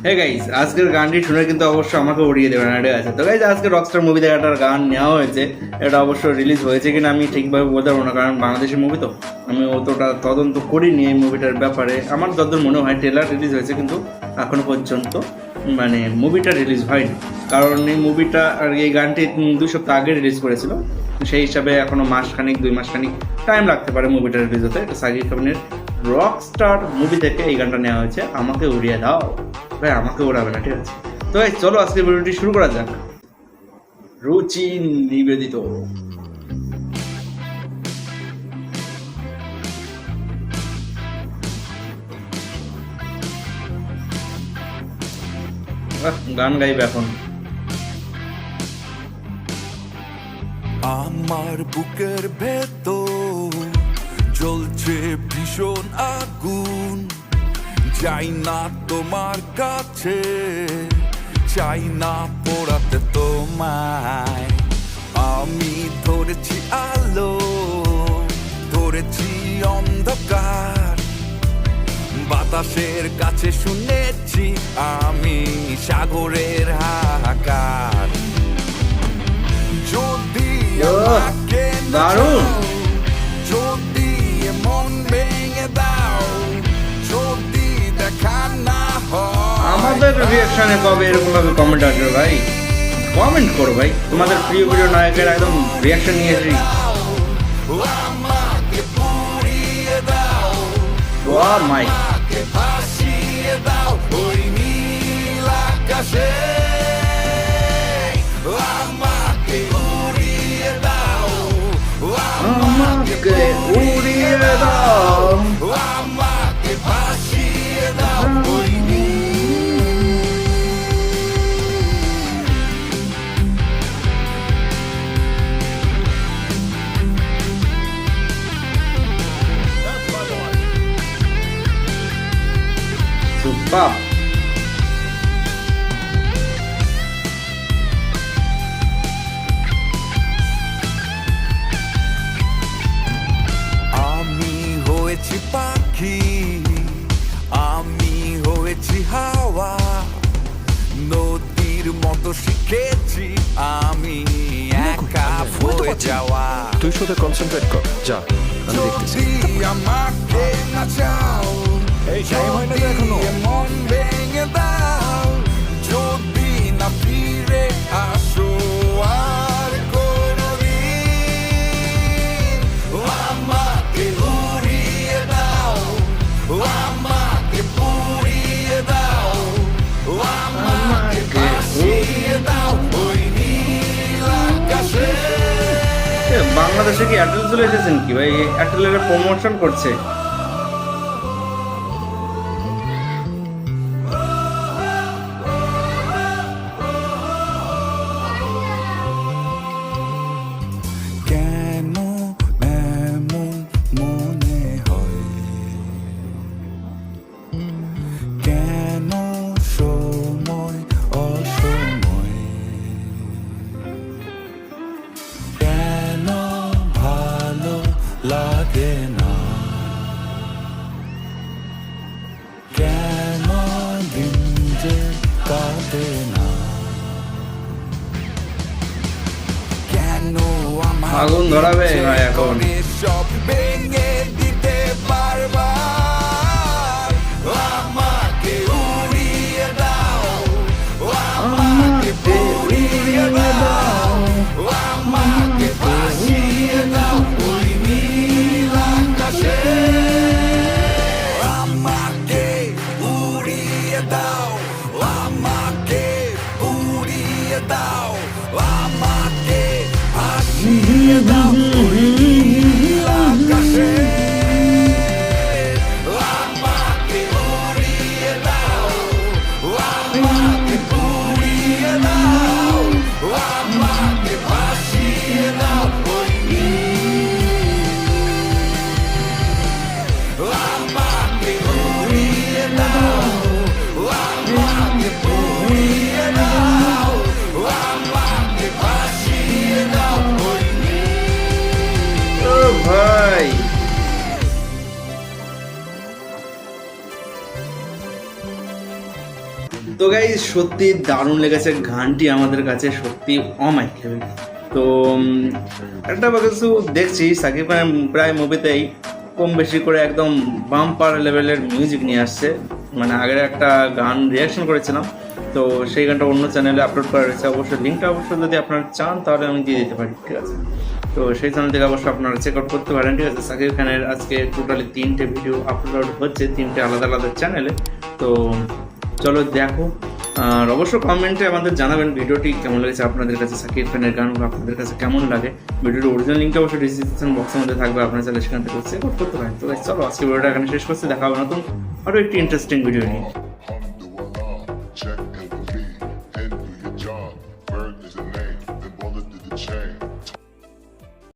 Hey guys, আজকের গানটি শুনে কিন্তু অবশ্যই আমাকে উড়িয়ে দেবেন, ঠিক আছে? তো গাইস, আজকে রকস্টার মুভি থেকে একটা গান নেওয়া হয়েছে। এটা অবশ্য রিলিজ হয়েছে কিনা আমি ঠিকভাবে বলতে পারবো না, কারণ বাংলাদেশের মুভি তো আমি অতটা তদন্ত করিনি এই মুভিটার ব্যাপারে। আমার যতদূর মনে হয় ট্রেলার রিলিজ হয়েছে, কিন্তু এখনো পর্যন্ত মানে মুভিটা রিলিজ হয়নি। কারণ এই মুভিটা আর এই গানটি 2 সপ্তাহ আগে রিলিজ করেছিল। সেই হিসাবে এখনো মাসখানিক 2 মাস টাইম লাগতে পারে মুভিটা রিলিজ হতে। এটা সাকিব খানের রকস্টার মুভি থেকে এই গানটা নেওয়া হয়েছে, আমাকে উড়িয়ে দাও। ভাই, আমাকে ওড়াবে না, ঠিক আছে? তো ভাই চলো আজকে ভিডিওটি শুরু করা যাক। রুচি নিবেদিত। গান গাইবে এখন। আমার বুকের ভেতর জ্বলছে ভীষণ আগুন, যাই না তোমার কাছে, চাই না পোড়াতে তোমায়। আমি ধরেছি আলো, ধরেছি অন্ধকার, বাতাসের কাছে শুনেছি আমি সাগরের হাহাকার। যদি আমাকে দারুণ। যদি মন ভেঙে দাও, যদি দেখা না হয়, আমাদের রিয়াকশনে কবে এরকম ভাবে কমেন্ট আসবে ভাই? কমেন্ট করো ভাই, তোমাদের প্রিয় প্রিয় নায়কের একদম রিয়াকশন নিয়েছি। আমাকে পুড়িয়ে দাও, ওয়া মাই, আমাকে ভাসিয়ে দাও ওই নীল আকাশে, আমাকে উড়িয়ে দাও, আমাকে উড়িয়ে দাও। আমাকে ভাসিয়ে দাও ওই সুপার। আমি হয়েছি পাখি, আমি হয়েছি হাওয়া, নদীর মতো শিখেছি আমি একা হয়ে যাওয়া। তুই শুধু কনসেন্ট্রেট কর, যা আমি দেখতেছি। যদি আমাকে না চাও, এই টাইম হয় না তো এখনো? যদি মন ভেঙে দাও, যদি না ফিরে আসো আর কোনোদিন, আমাকে উড়িয়ে দাও, আমাকে পুড়িয়ে দাও, আমাকে ভাসিয়ে দাও ওই নীল আকাশে। বাংলাদেশে কি এয়ারটেল চলে এসেছেন কি ভাই? এয়ারটেলের প্রমোশন করছে। কেন এমন মনে হয়, কেন সময় অসময়, কেন ভালো লাগে না, কেন দিন যে কাটে না, কেন আমার আগুন ধরাবে ভাই এখন। সব ভেঙে দিতে বারবার, আমাকে উড়িয়ে দাও, আমাকে পুড়িয়ে দাও, আমাকে ভাসিয়ে দাও ওই নীল আকাশে, আমাকে উড়িয়ে দাও, আমাকে উড়িয়ে দাও, আমাকে ভাসিয়ে দাও ওই নীল আকাশে, আমাকে উড়িয়ে দাও, আমাকে পুড়িয়ে দাও, আমাকে ভাসিয়ে দাও ওই নীল, আমাকে উড়িয়ে দাও, আমাকে পুড়িয়ে দাও, আমাকে ভাসিয়ে দাও ওই নীল। ও ভাই, তো গাইজ সত্যি দারুণ লেগেছে গানটি আমাদের কাছে সত্যি অমাইকেল। তো একটা কিছু দেখছি সাকিব খান প্রায় মুভিতেই কম বেশি করে একদম বাম্পার লেভেলের মিউজিক নিয়ে আসছে। মানে আগের একটা গান রিয়াকশন করেছিলাম, তো সেই গানটা অন্য চ্যানেলে আপলোড করা রয়েছে। অবশ্যই লিঙ্কটা অবশ্যই যদি আপনারা চান তাহলে আমি দিয়ে দিতে পারি, ঠিক আছে? তো সেই চ্যানেল থেকে অবশ্যই আপনারা চেক আউট করতে পারেন, ঠিক আছে? সাকিব খানের আজকে টোটালি 3টে ভিডিও আপলোড হচ্ছে, 3টে আলাদা আলাদা চ্যানেলে। তো চলো দেখো, আর অবশ্য কমেন্টে আমাদের জানাবেন ভিডিওটি কেমন লেগেছে আপনাদের কাছে, সাকিব খানের গানগুলো আপনাদের কাছে কেমন লাগে। ভিডিওর অরিজিনাল লিঙ্কটা অবশ্যই ডিসক্রিপশন বক্সের মধ্যে থাকবে, আপনারা চাইলে সেখান থেকে চেক আউট করতে পারেন। তো চলো আজকে ভিডিওটা এখানে শেষ করছি, দেখা হবে নতুন আরও একটি ইন্টারেস্টিং ভিডিও নিয়ে।